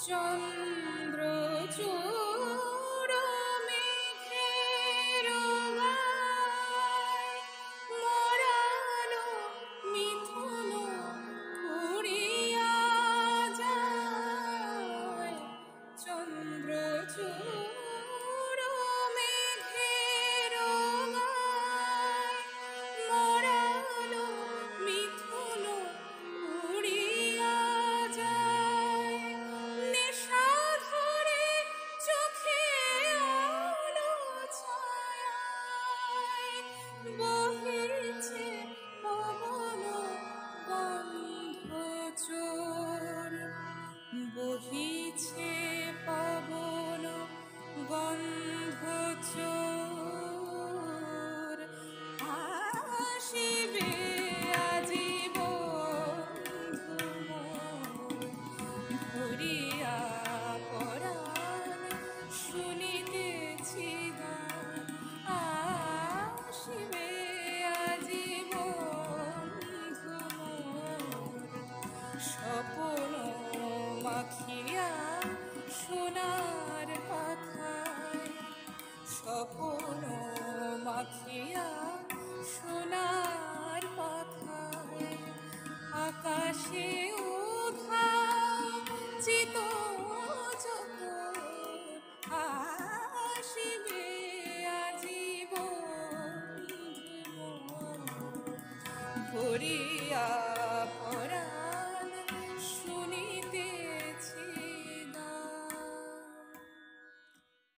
চন্দ্র চূড় মেঘের গায় মরালো মিথুন উড়িয়া যায়। চন্দ্র চূড় মেঘের গায় মরালো মিথুন উড়িয়া যায়। নেশা ধরে চোখে আলো ছায়ায় বহিছে পবন গন্ধ চোর। বহিছে পবন গন্ধ চোর। আসিবে আজি বন্ধু মোর ভরিয়া পরাণ শুনিতেছি গান। আসিবে আজি বন্ধু মোর স্বপ্ন মাখিয়া সোনার পাখায়। স্বপ্ন মাখিয়া সোনার পাখায়। আকাশে উধাও চিত জগৎ। আসিবে আজি বন্ধু মোর ভরিয়া